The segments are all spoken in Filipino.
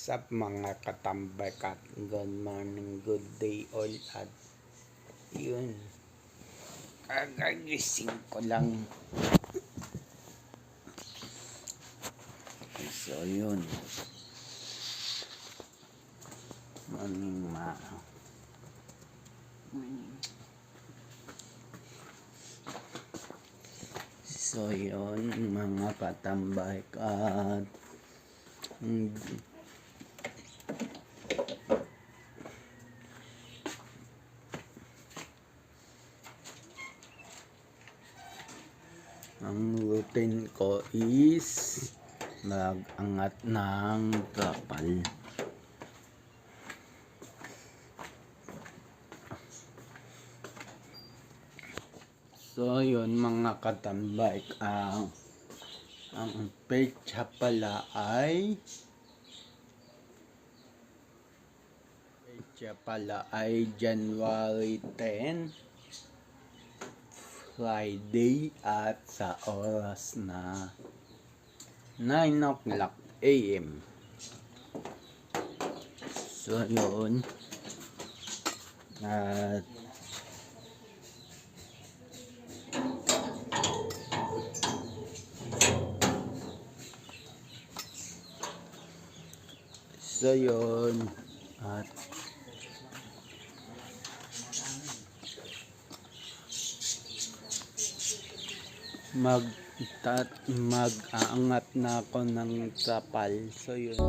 What's up mga katambay kat? Good morning, good day all at yun. Kagagising ko lang. So yun. Morning. So yun mga katambay kat. Ang routine ko is mag-angat ng kapal. So yun mga katambay, ang pecha pala ay January 10, Friday, at sa oras na 9 o'clock AM. So yun, at at mag-aangat na ako ng trapal. So yun.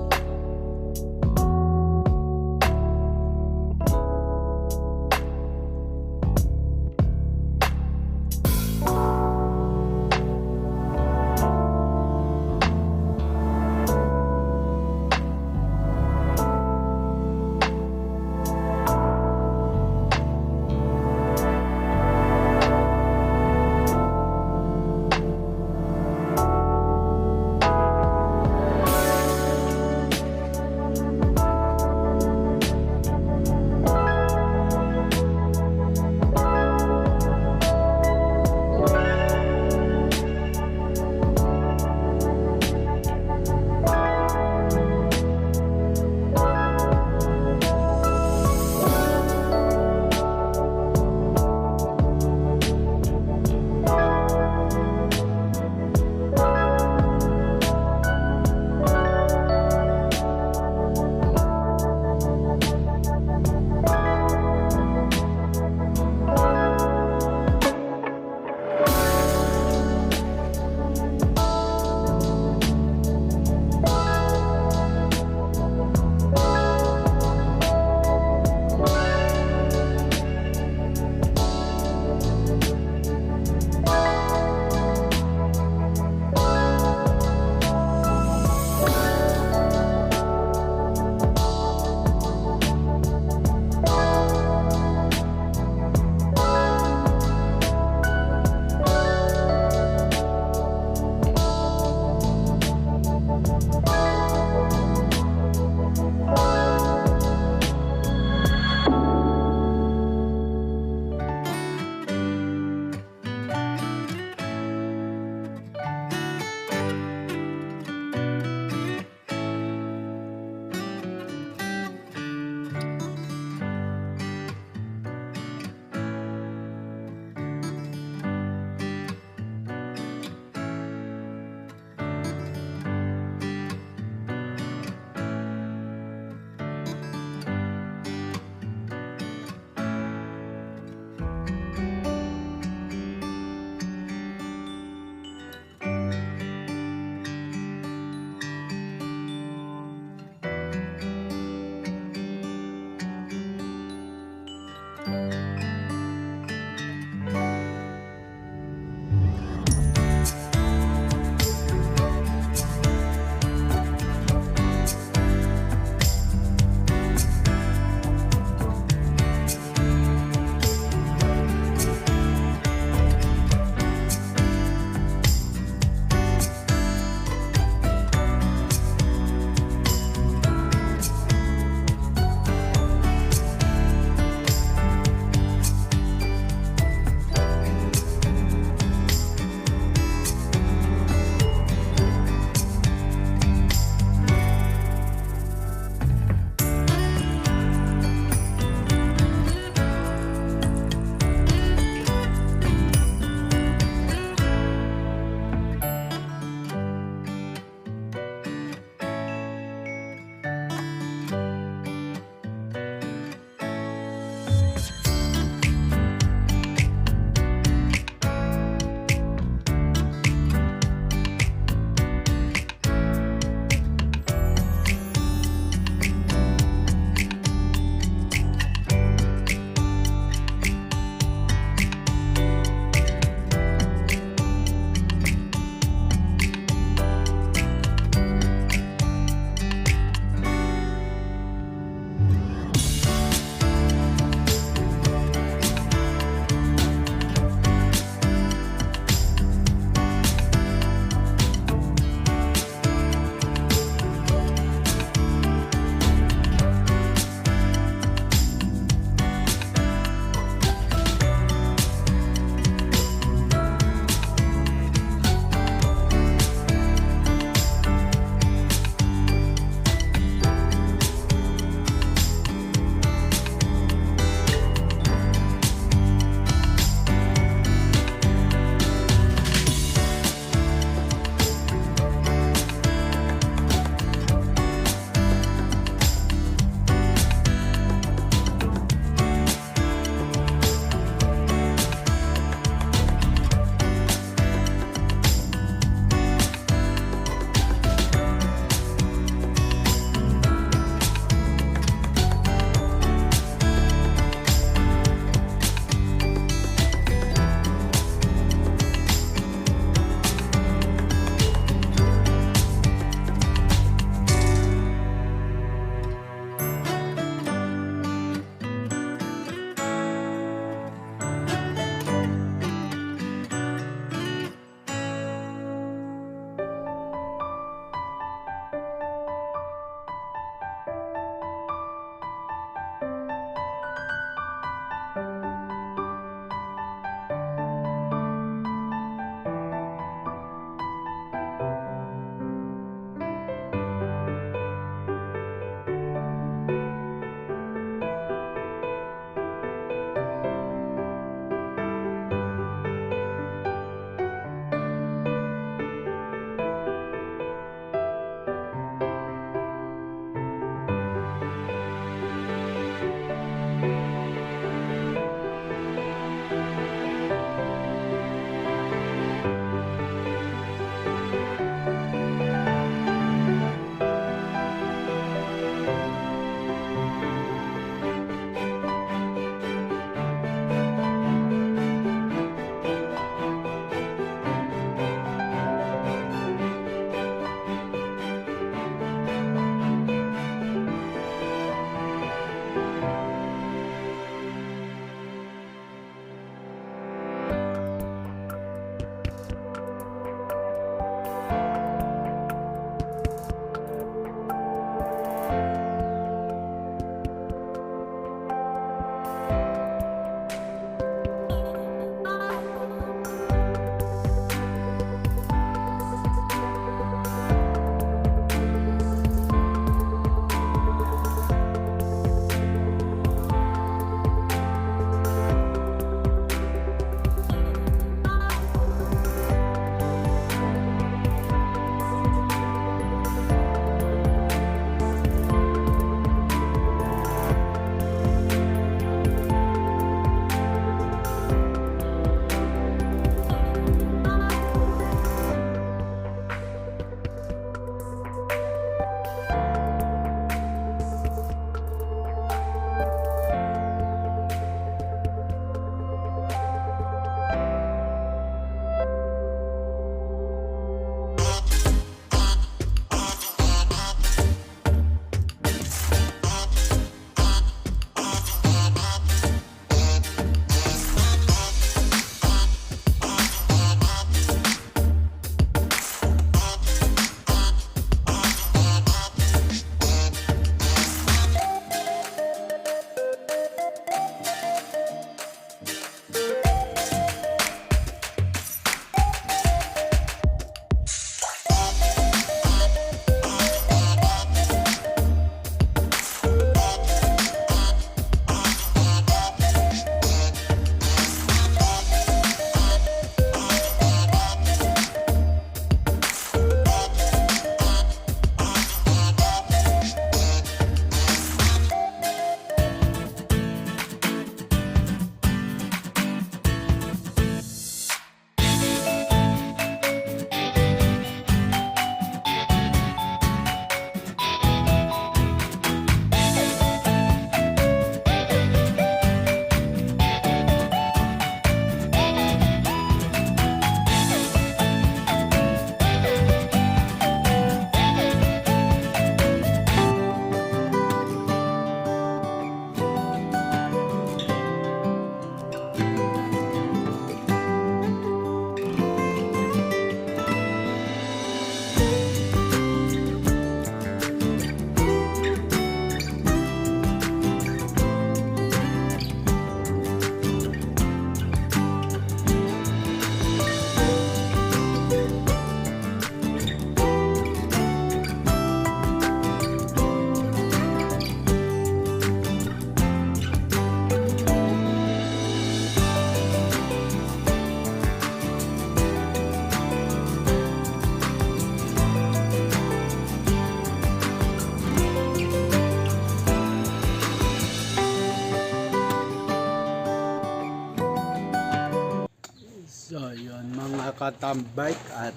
Yan, mga katambay, at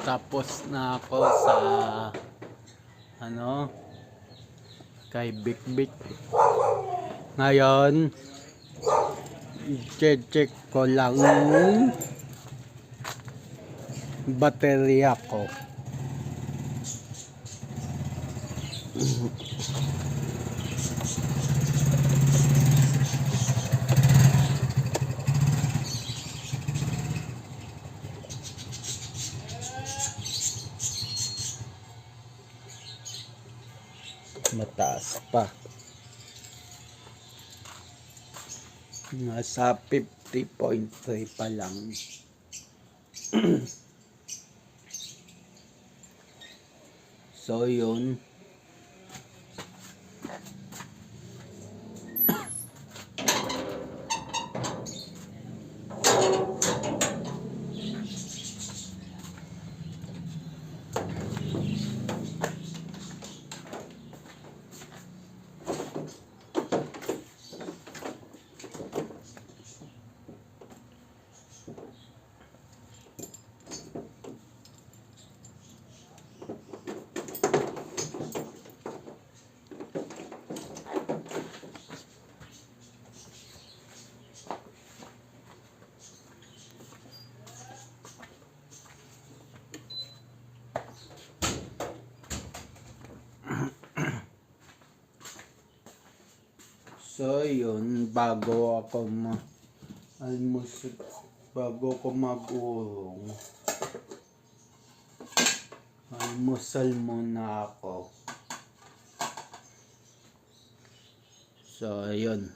tapos na ako sa kay Bik. Ngayon i-check ko lang baterya ko. Mataas pa, nasa 50.3 pa lang. So yun, bago ako mag-urong, almusal muna ako. So yun,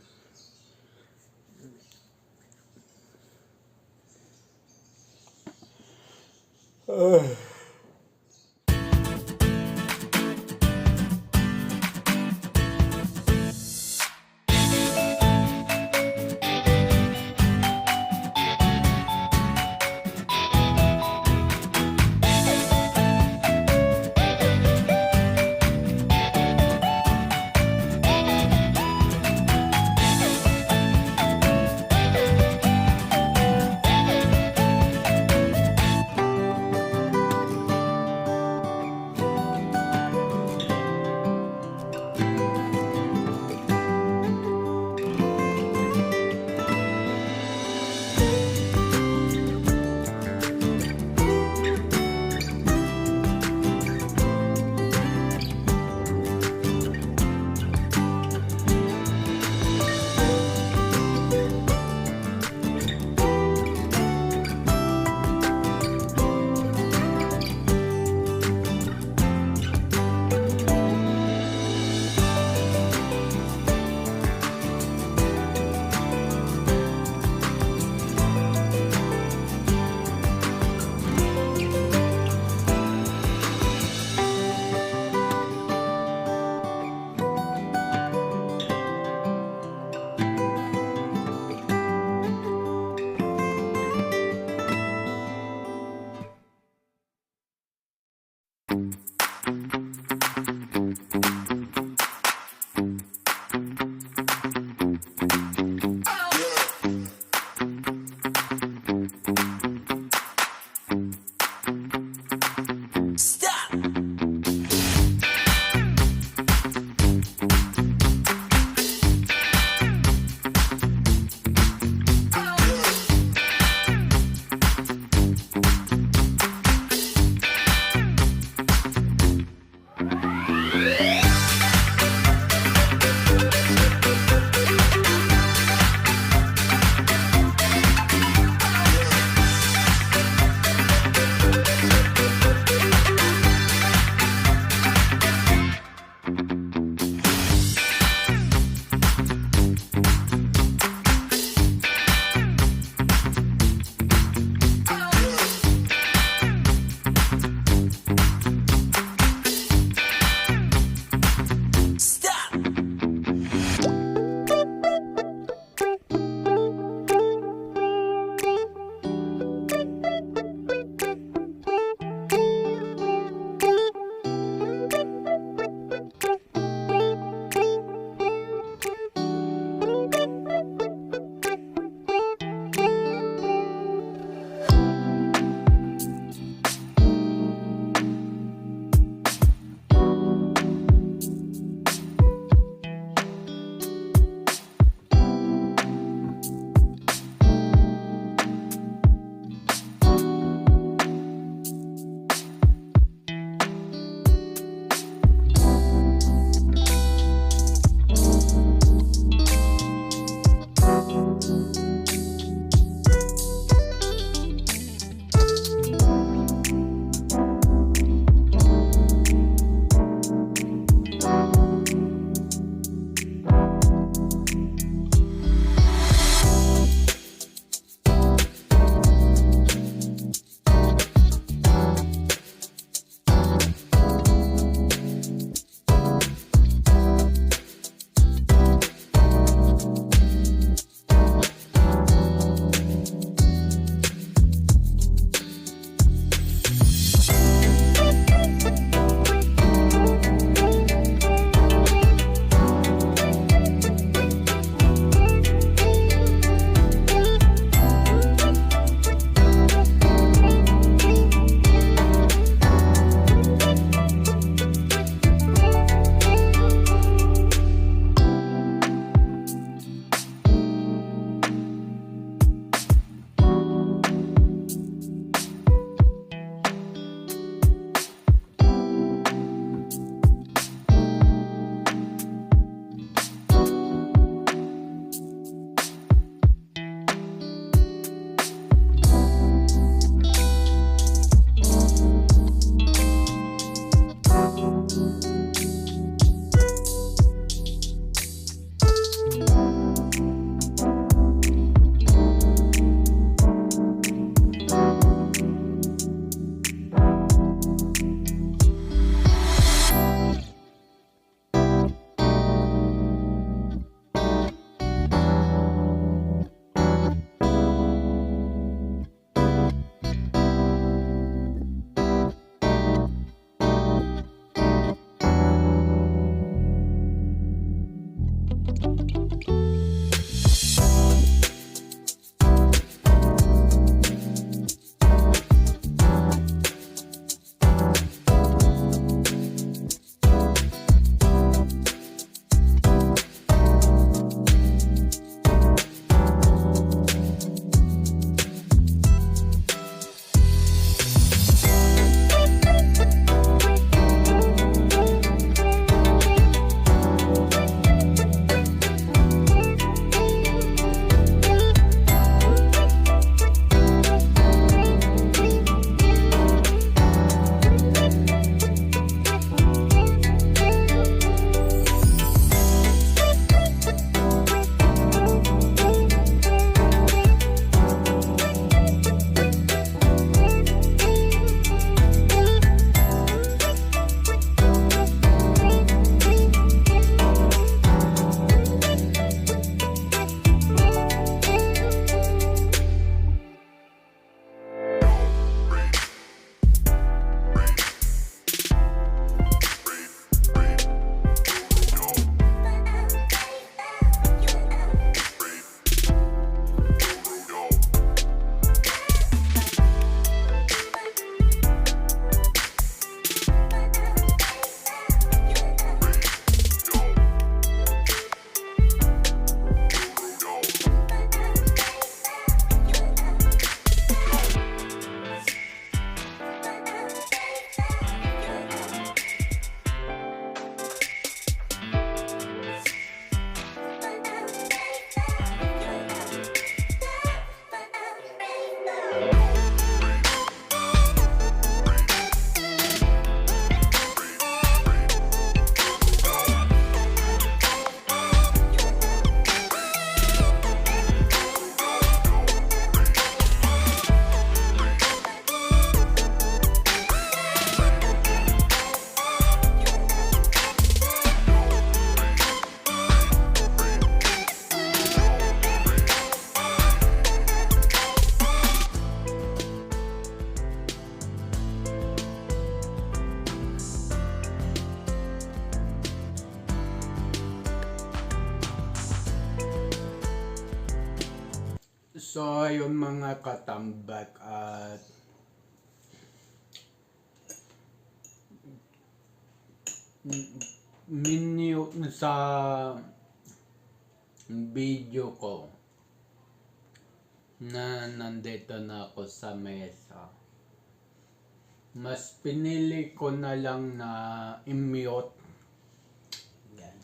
So, ayun mga katambak at menu sa video ko na nandito na ako sa mesa. Mas pinili ko na lang na i-mute. Yan.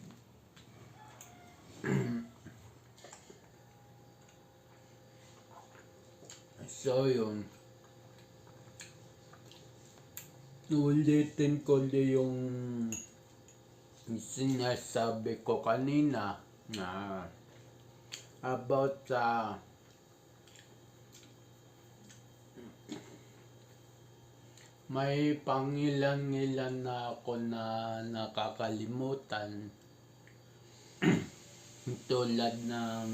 So yun. Ulitin ko din yung sinasabi ko kanina na about sa may pangilan-ilan na ako na nakakalimutan tulad ng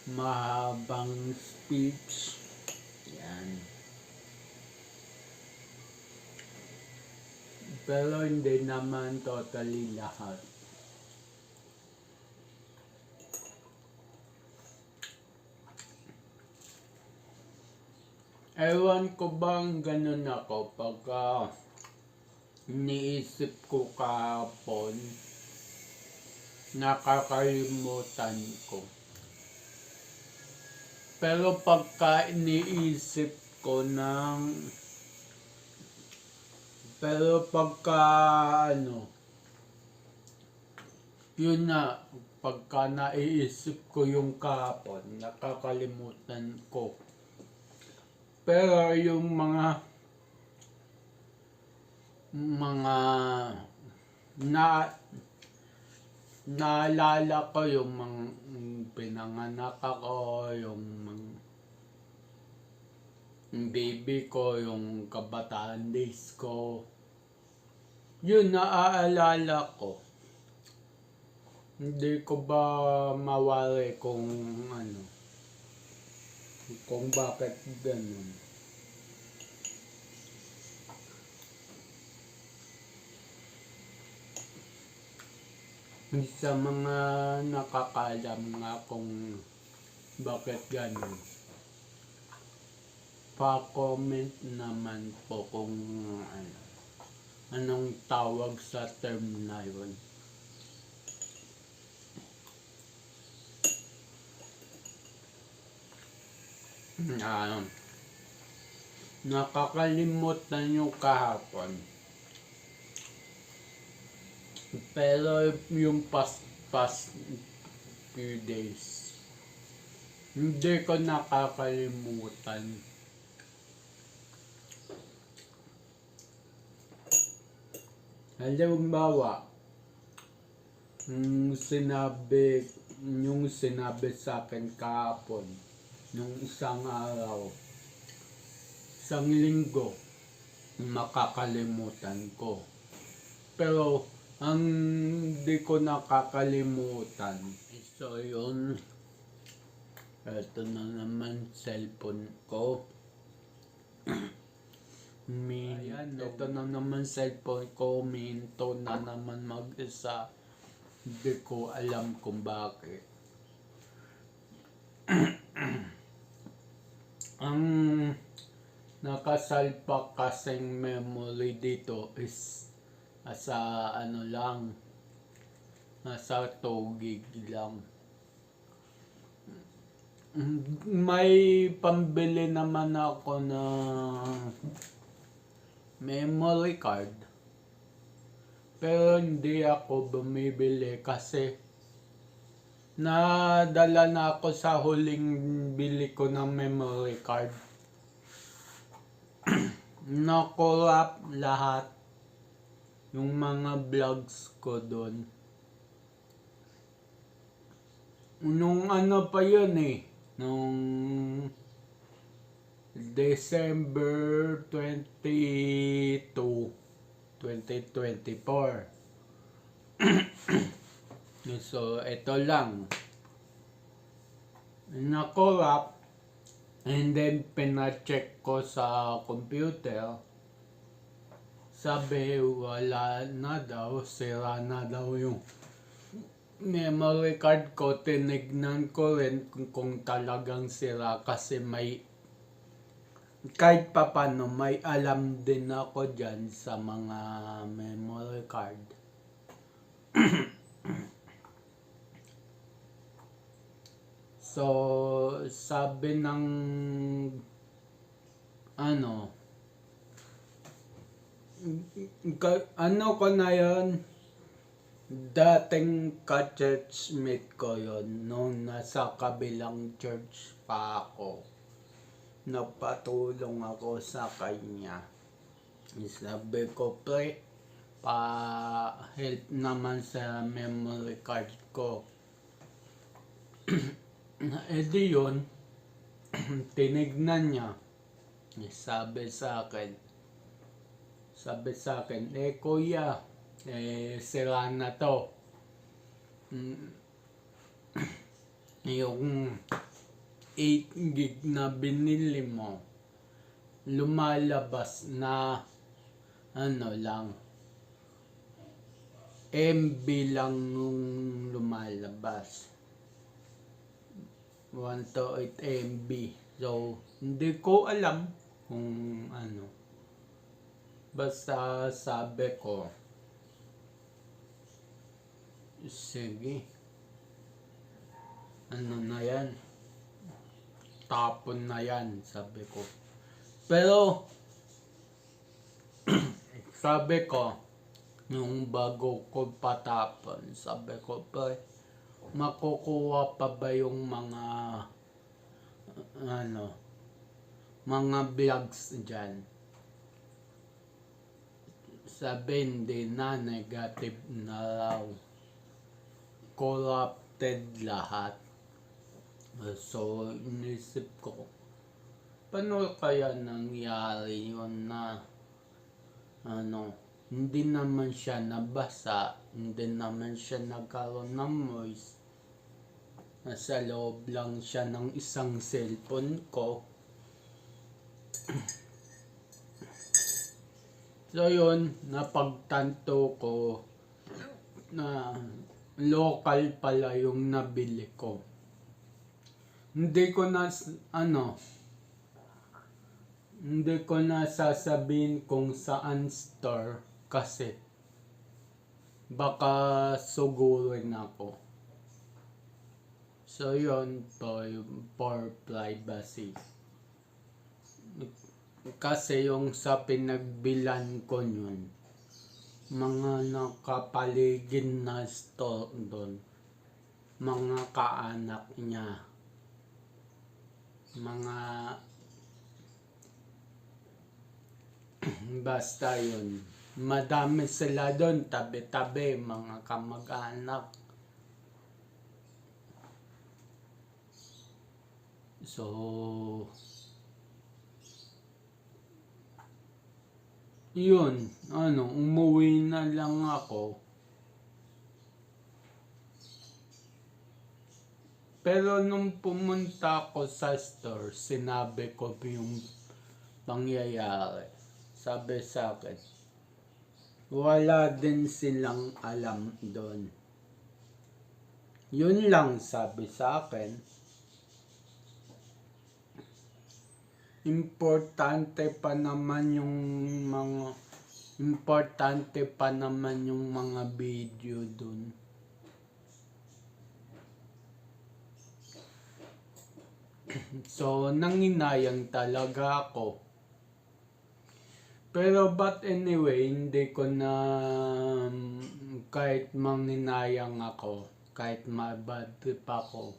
mahabang speech. Yan. Pero hindi naman totally lahat. Ewan ko bang ganun ako pagka iniisip ko kahapon, nakakalimutan ko. Pero pagka iniisip ko yun na, pagka naiisip ko yung kahapon, nakakalimutan ko. Pero yung mga naalala ko yung mga pinanganak ako, yung baby ko, yung kabataan days ko. Yun naaalala ko. Hindi ko ba mawari kung bakit ganun. Sa mga nakakalam nga kung bakit ganun, pa-comment naman po kung anong tawag sa term na yun. Nakakalimutan yung kahapon. Pero yung past few days, hindi ko nakakalimutan. Halimbawa, yung sinabi sa akin kahapon, nung isang araw, isang linggo, makakalimutan ko. Pero ang di ko nakakalimutan, so yun, ito na naman cellphone ko. Ito na naman cellphone ko, minto na naman mag-isa. Hindi ko alam kung bakit. Ang nakasalpak kasing memory dito is nasa nasa 2 gig lang. May pambili naman ako na memory card, pero hindi ako bumibili kasi nadala na ako sa huling bili ko ng memory card. Na-corrupt lahat yung mga vlogs ko doon. Nung pa yun nung December 22, 2024. So, ito lang. Na-corrupt, and then pina-check ko sa computer. Sabi, wala na daw, sira na daw yung memory card ko, tinignan ko rin kung talagang sira kasi kahit papano may alam din ako dyan sa mga memory card. So, sabi ng ano ko na yon, dating ka-churchmate ko yon nung nasa kabilang church pa ako. Napatulong ako sa kanya. Sabi ko, pre, pa-help naman sa memory card ko. Di yun, tinignan niya. Sabi sa akin, kuya, sira na to. Yung 8 gig na binili mo, lumalabas na lang, MB lang nung lumalabas. 128 MB. So, hindi ko alam kung Basta sabi ko, sige, na yan? Tapon na yan, sabi ko. Pero, sabi ko, yung bago ko patapon, sabi ko, pre, makukuha pa ba yung mga mga vlogs dyan? Sabi, hindi na, negative na raw. Corrupted lahat. So, inisip ko, paano kaya nangyari yun na hindi naman siya nabasa, hindi naman siya nagkaroon ng noise. Nasa loob lang siya ng isang cellphone ko. So yun, napagtanto ko na local pala yung nabili ko. Hindi ko na sasabihin kung saan store kasi baka sugurin ako. So yun po, for privacy. Kasi yung sa pinagbilan ko yun, mga nakapaligid na store doon, mga kaanak niya, mga basta yun, madami sila doon, tabi-tabi, mga kamag-anak. So, yun, umuwi na lang ako. Pero nung pumunta ako sa store, sinabi ko yung pangyayari. Sabi sa akin, wala din silang alam doon. Yun lang sabi sa akin. Importante pa naman yung mga video dun. So, nanginayang talaga ako. Pero but anyway, hindi ko na, kahit manginayang ako, kahit mabad trip ako,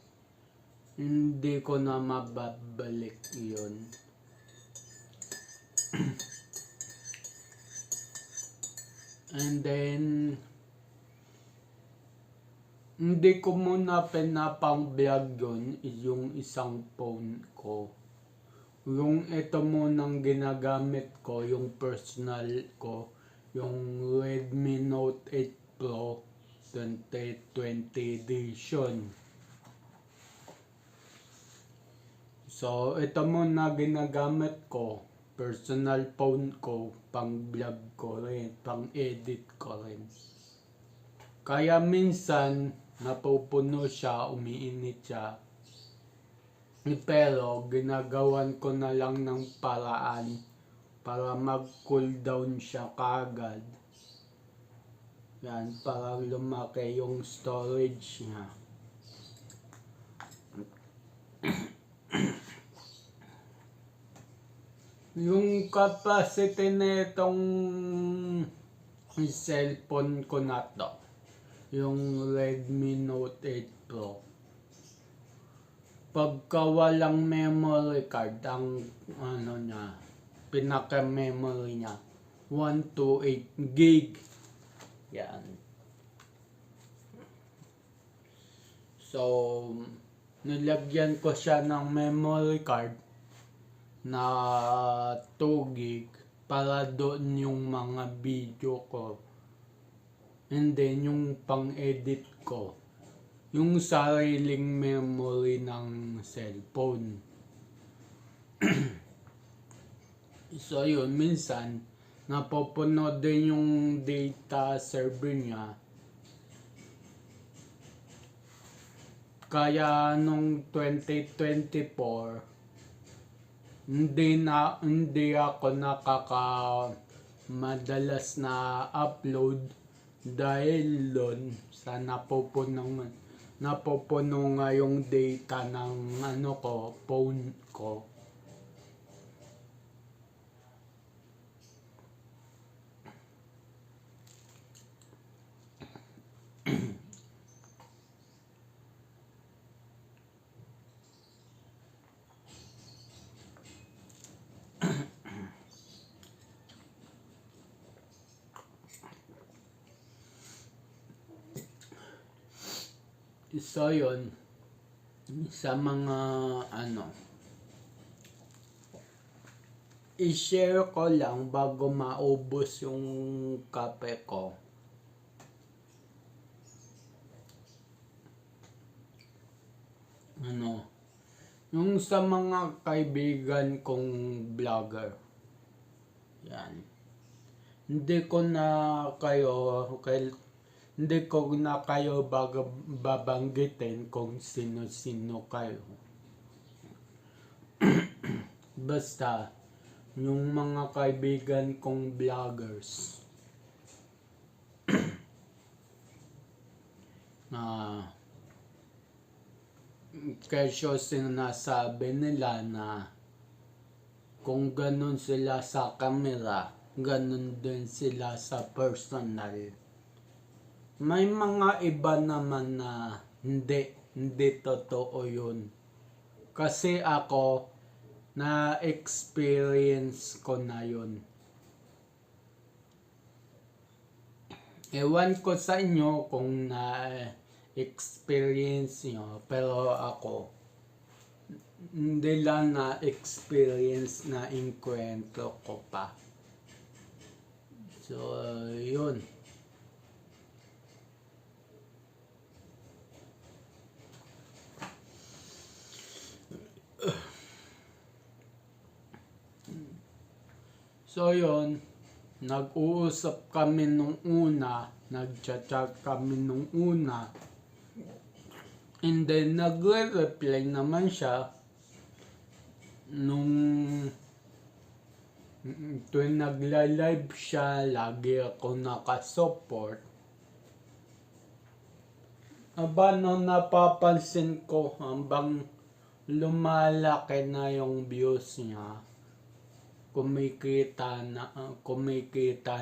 hindi ko na mababalik yun. And then, hindi ko muna pinapang-vlog yun, yung isang phone ko. Yung ito munang ginagamit ko, yung personal ko, yung Redmi Note 8 Pro 2020 edition. So, ito muna ginagamit ko, personal phone ko, pang vlog ko rin, pang edit ko rin. Kaya minsan, napupuno siya, umiinit siya. Pero ginagawan ko na lang ng paraan para mag-cool down siya kaagad. Yan, para lumaki yung storage niya. Yung capacity nitong cellphone ko na to, yung Redmi Note 8 Pro, pagka walang memory card, ang niya, pinaka memory niya 128 gig. Yan. So nilagyan ko siya ng memory card na 2 gig para doon yung mga video ko, and then yung pang-edit ko, yung sariling memory ng cellphone. So yun, minsan napupuno din yung data server niya. Kaya nung 2024 hindi ako madalas na upload dahil doon sa napupuno nga yung data ng phone ko. So yun, sa mga i-share ko lang bago maubos yung kape ko. Yung sa mga kaibigan kong vlogger, yan, hindi ko na kayo babanggitin kung sino-sino kayo. Basta yung mga kaibigan kong vloggers na kesyo sinasabi nila na kung ganun sila sa camera, ganun din sila sa personal. May mga iba naman na hindi totoo yun. Kasi ako, na-experience ko na yun. Ewan ko sa inyo kung na-experience nyo, pero ako, hindi lang na-experience, na inkwento ko pa. So, yun. So yun, nag-uusap kami nung una, nag-chat kami nung una, and then nagre-reply naman siya nung tuwing nagla-live siya, lagi ako nakasupport. Nung napapansin ko hanggang lumalaki na yung views niya, kumikita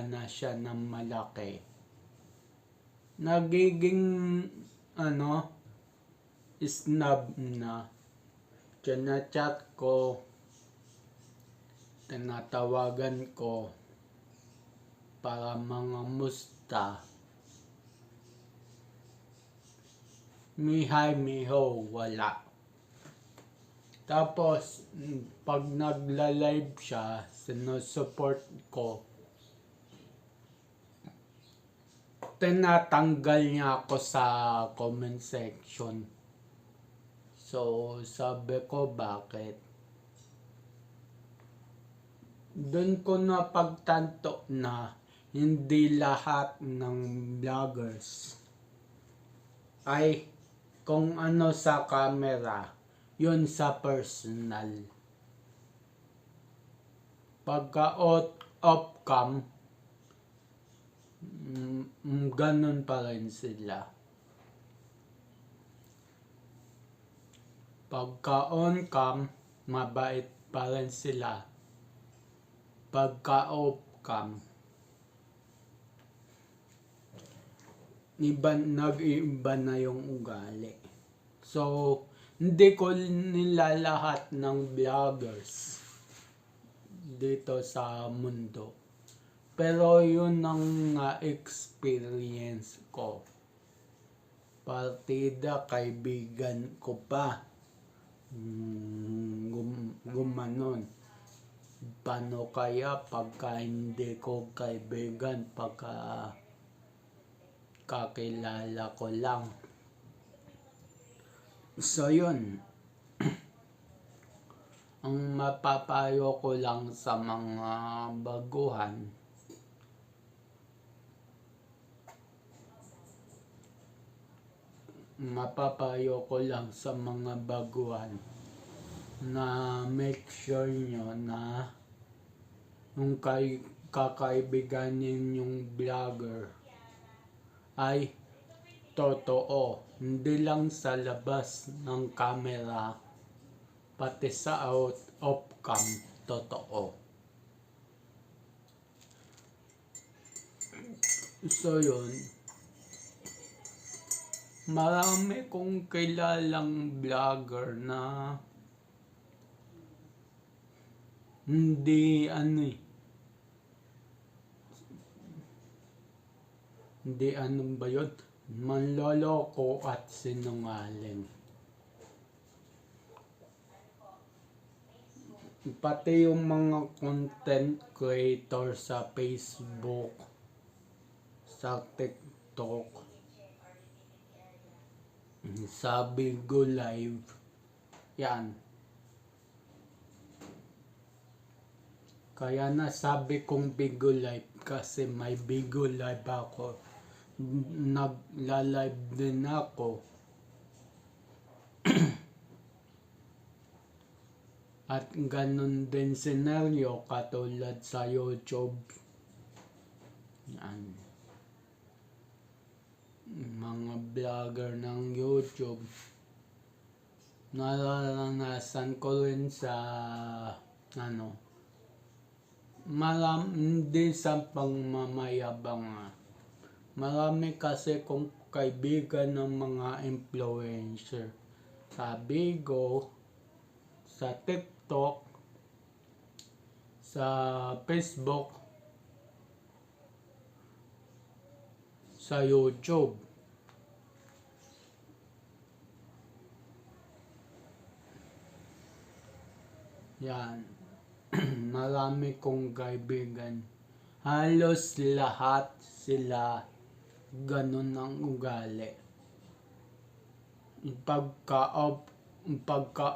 na siya ng malaki, nagiging snob na. Chat ko, tinatawagan ko para mga musta, mi-hi, mi-ho, wala. Tapos, pag nagla-live siya, sinusupport ko, tinatanggal niya ako sa comment section. So, sabi ko, bakit? Doon ko napagtanto na hindi lahat ng vloggers ay kung ano sa camera, yun sa personal. Pagka off cam, ganun pa rin sila. Pagka on cam, mabait pa rin sila. Pagka off cam, nag-iiba na yung ugali. So, hindi ko nilalahat ng vloggers dito sa mundo. Pero yun ang experience ko. Partida, kaibigan ko pa. Gumanon. Paano kaya pagka hindi ko kaibigan, pagka kakilala ko lang. So yun. Ang mapapayo ko lang sa mga baguhan, na make sure nyo na yung kakaibiganin yung vlogger ay totoo, hindi lang sa labas ng camera, pati sa off cam totoo. So yun, marami kong kilalang vlogger na hindi ba yun? Manloloko at sinungaling. Pati yung mga content creator sa Facebook, sa TikTok, sa Bigo Live, yan. Kaya nasabi kong Bigo Live kasi may Bigo Live ako. Nagla-live din ako. At ganun din senaryo katulad sa YouTube. Yan. Mga vlogger ng YouTube. Nararanasan ko rin sa hindi sa pangmamayabang. Marami kasi kong kaibigan ng mga influencer sa Bigo, sa TikTok, sa Facebook, sa YouTube. Yan. Marami kong kaibigan. Halos lahat sila ganun ang ugali. Pagka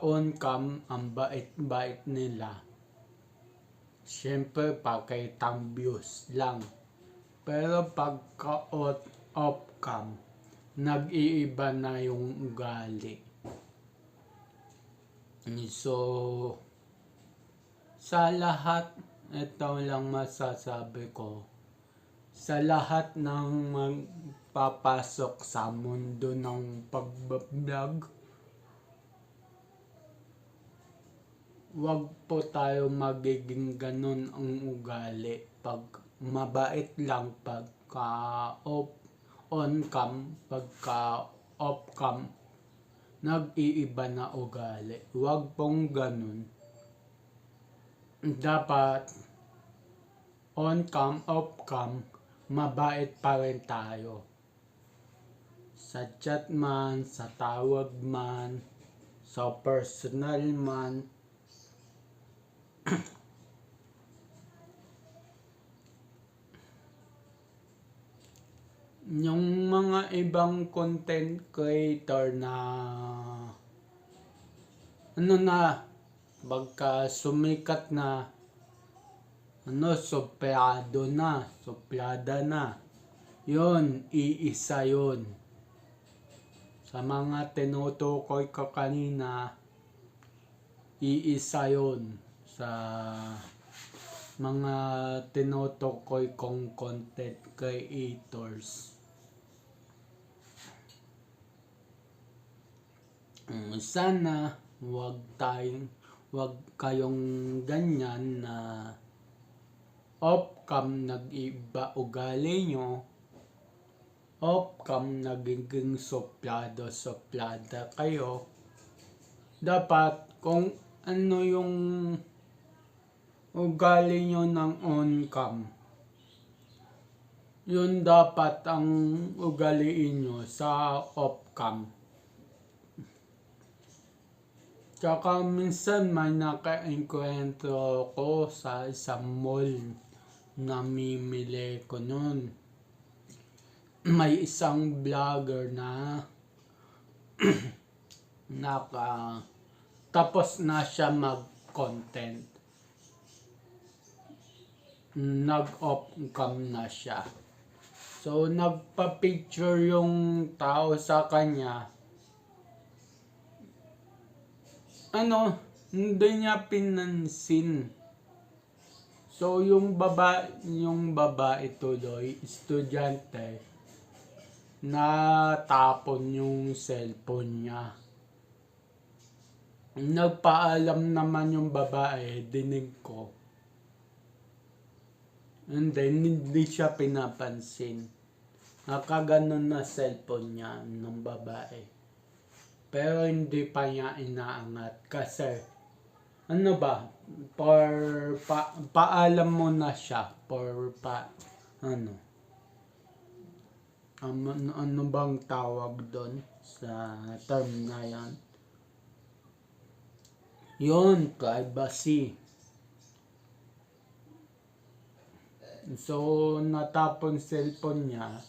on cam, ang bait-bait nila. Siyempre, pakitang views lang. Pero pagka off cam, nag-iiba na yung ugali. So, sa lahat, ito lang masasabi ko. Sa lahat ng magpapasok sa mundo ng pag-vlog, wag po tayo magiging ganun ang ugali. Pag mabait lang pagka on cam, pagka off cam, nag-iiba na ugali. Wag pong ganun. Dapat on cam, off cam, mabait pa rin tayo. Sa chat man, sa tawag man, sa personal man. Yung mga ibang content creator na pagka sumikat na, suplada na, yun, iisa yun. Sa mga tinutukoy ko kanina, iisa yun sa mga tinutukoy kong content creators. Sana wag kayong ganyan na off-cam nag-iba ugali nyo, off-cam nagiging suplada kayo. Dapat kung ano yung ugali nyo ng on-cam, yun dapat ang ugaliin nyo sa off-cam. Tsaka minsan may naka-enkwentro ko sa isang mall, namimili ko nun. May isang vlogger na tapos na siya mag-content. Nag-off cam na siya. So nagpa-picture yung tao sa kanya. Hindi niya pinansin. So yung babae tuloy, estudyante, natapon yung cellphone niya. Nagpaalam naman yung babae, dinig ko. And then, hindi siya pinapansin. Nakaganon na cellphone niya ng babae. Pero hindi pa niya inaangat kasi paalam mo na siya ano bang tawag doon sa term na yan? Yun, privacy. So, natapon cellphone niya.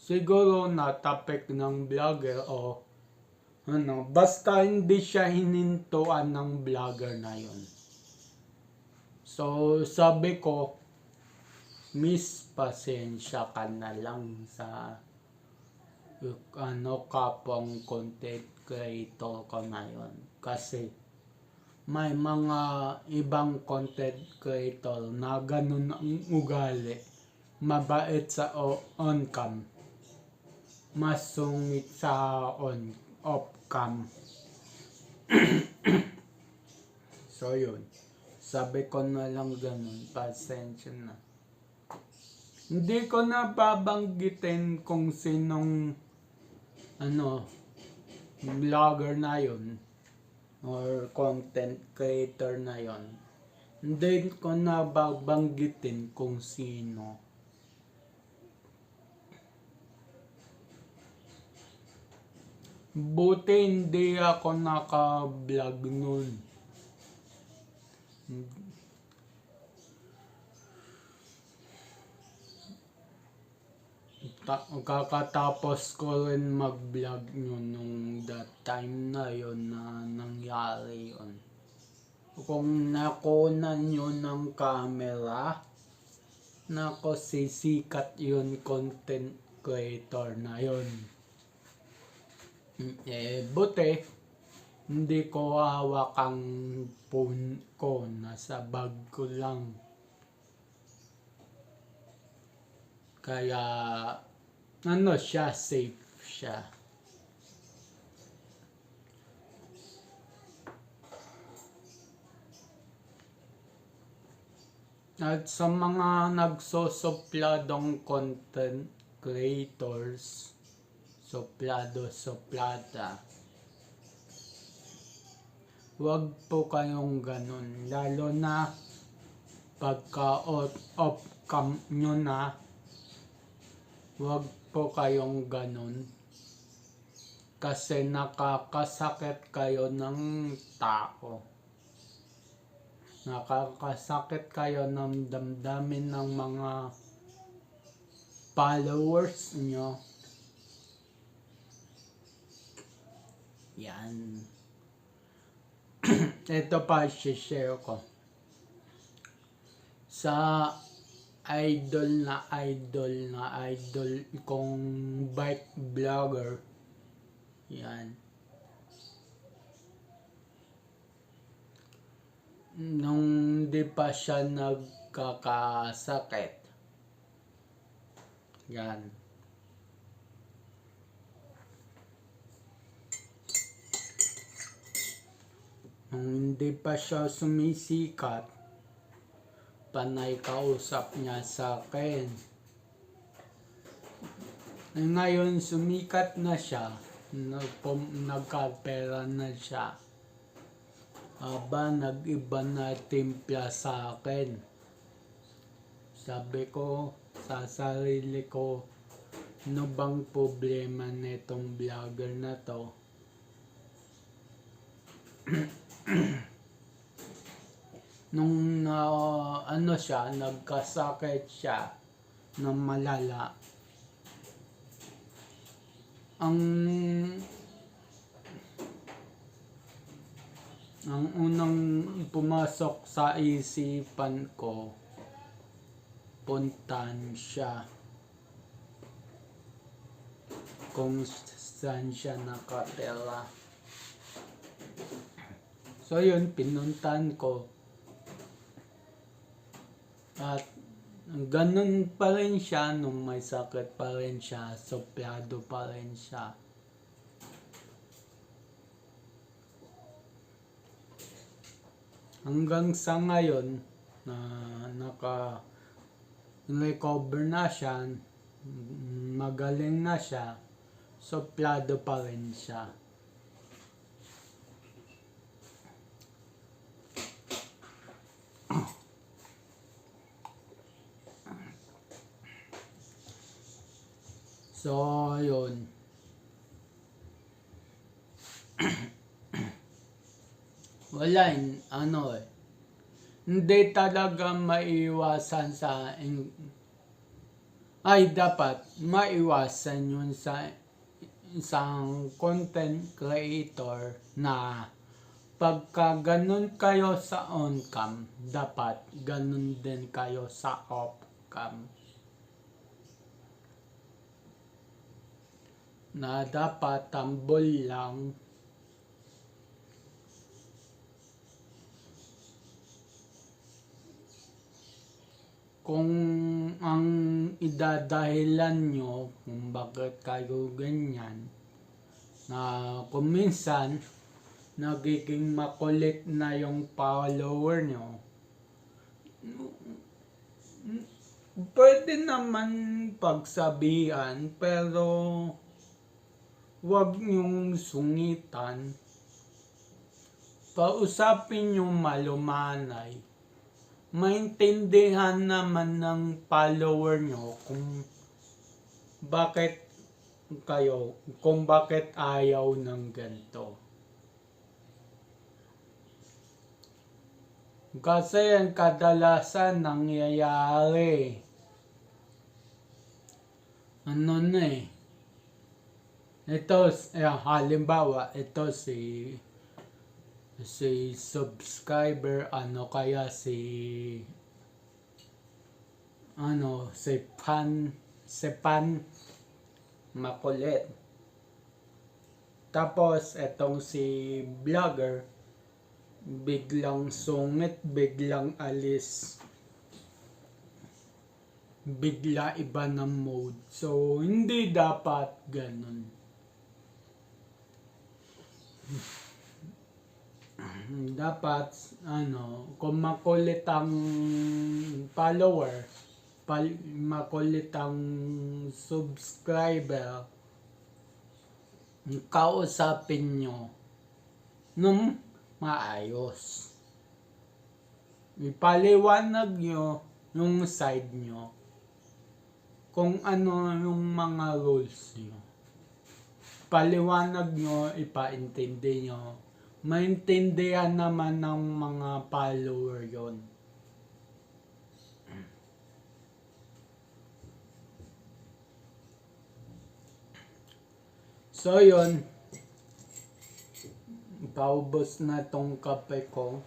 Siguro natapik ng vlogger o basta hindi siya hinintuan ng vlogger na yun. So, sabi ko, miss, pasensya ka na lang sa kapwang content creator ko na yun. Kasi, may mga ibang content creator na ganun ang ugali. Mabait sa on-cam. Masungit sa off-cam. So yun. Sabi ko na lang ganun. Pasensya na. Hindi ko na babanggitin kung sinong vlogger na yun or content creator na yun. Hindi ko na babanggitin kung sino. Buti hindi ako naka-vlog nun. Kakatapos ko rin mag-vlog nung that time na yun na nangyari yun. Kung nakunan nyo ng camera, sisikat yun content creator na yun. Buti, hindi ko hawak ang phone ko, nasa bag ko lang. Kaya, safe siya. At sa mga nagsosopladong content creators, suplada, wag po kayong ganun. Lalo na pagka off-cam nyo na, wag po kayong ganun. Kasi nakakasakit kayo ng tao. Nakakasakit kayo ng damdamin ng mga followers nyo. Yan. Ito pa share ko. Sa idol kong bike vlogger, Yan. Nung di pa siya nagkakasakit. Yan. Nung hindi pa siya sumisikat, panay kausap niya sa akin. Ngayon sumikat na siya, nagkapera na siya. Aba, nag-iba na timpla sa akin. Sabi ko sa sarili ko, ano bang problema nitong vlogger na to? Nung nagkasakit siya ng malala, ang unang pumasok sa isipan ko, puntahan siya kung saan siya nakatira. So yun, pinuntahan ko. At ganun pa rin siya, nung may sakit pa rin siya, suplado pa rin siya. Hanggang sa ngayon, na naka-recover na siya, magaling na siya, suplado pa rin siya. So, yun. Wala, hindi talaga maiwasan dapat maiwasan yun sa isang content creator na pagka ganun kayo sa on-cam, dapat ganun din kayo sa off-cam. Na dapat tambol lang. Kung ang idadahilan nyo kung bakit kayo ganyan, na kung minsan nagiging makulit na yung follower nyo, pwede naman pagsabihan, pero wag nyong sungitan. Pausapin yung malumanay. Maintindihan naman ng follower nyo kung bakit ayaw ng ganito. Kasi ang kadalasan nangyayari, ito, halimbawa, ito si subscriber, si fan makulit. Tapos etong si vlogger, biglang sungit, biglang alis, bigla iba ng mode. So hindi dapat ganun. Dapat kung makulit ang follower, makulit ang subscriber, kausapin nyo nung maayos. Ipaliwanag nyo yung side nyo, kung ano yung mga rules nyo. Paliwanag nyo, ipaintindi nyo, maintindihan naman ng mga follower yon. So yun, paubos na tong kape ko.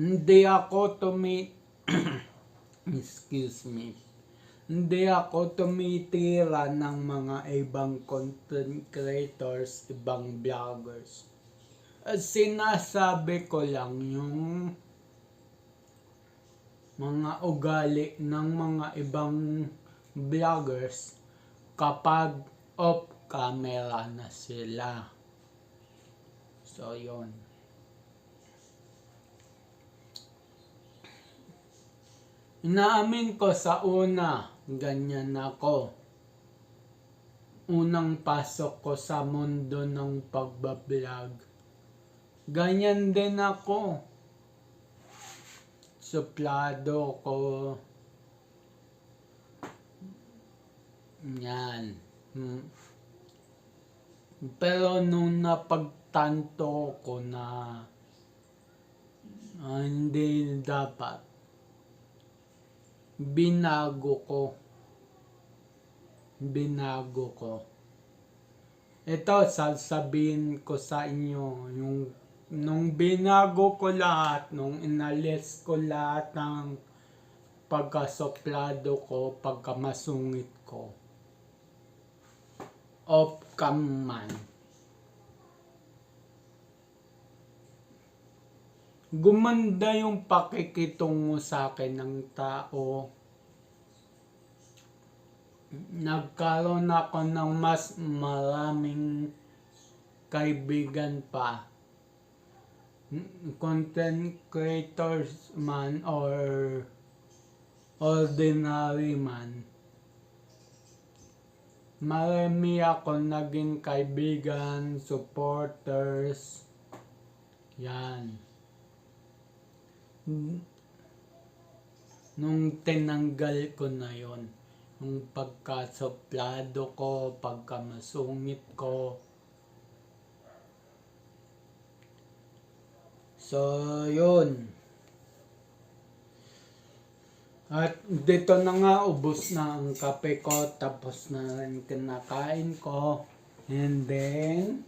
Hindi ako excuse me. Hindi ako tumitira ng mga ibang content creators, ibang vloggers. Sinasabi ko lang yung mga ugali ng mga ibang vloggers kapag off camera na sila. So, yun. Inaamin ko sa una, ganyan ako. Unang pasok ko sa mundo ng pagbablog. Ganyan din ako. Suplado ko. Yan. Pero nung napagtanto ko na hindi dapat, binago ko. Ito, sasabihin ko sa inyo, nung binago ko lahat, nung inalis ko lahat ng pagkasoplado ko, pagkamasungit ko, off cam man, gumanda yung pakikitungo sa akin ng tao. Nagkaroon ako ng mas maraming kaibigan pa. Content creators man or ordinary man. Marami ako naging kaibigan, supporters. Yan. Nung tinanggal ko na yon, yung pagkasoplado ko, pagkamasungit ko. So, yun. At dito na nga, ubos na ang kape ko, tapos na rin kinakain ko. And then,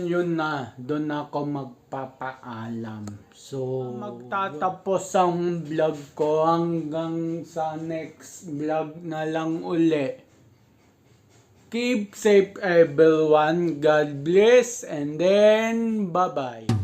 yun na, doon ako magpapaalam. So, magtatapos ang vlog ko hanggang sa next vlog na lang uli. Keep safe everyone. God bless and then bye-bye.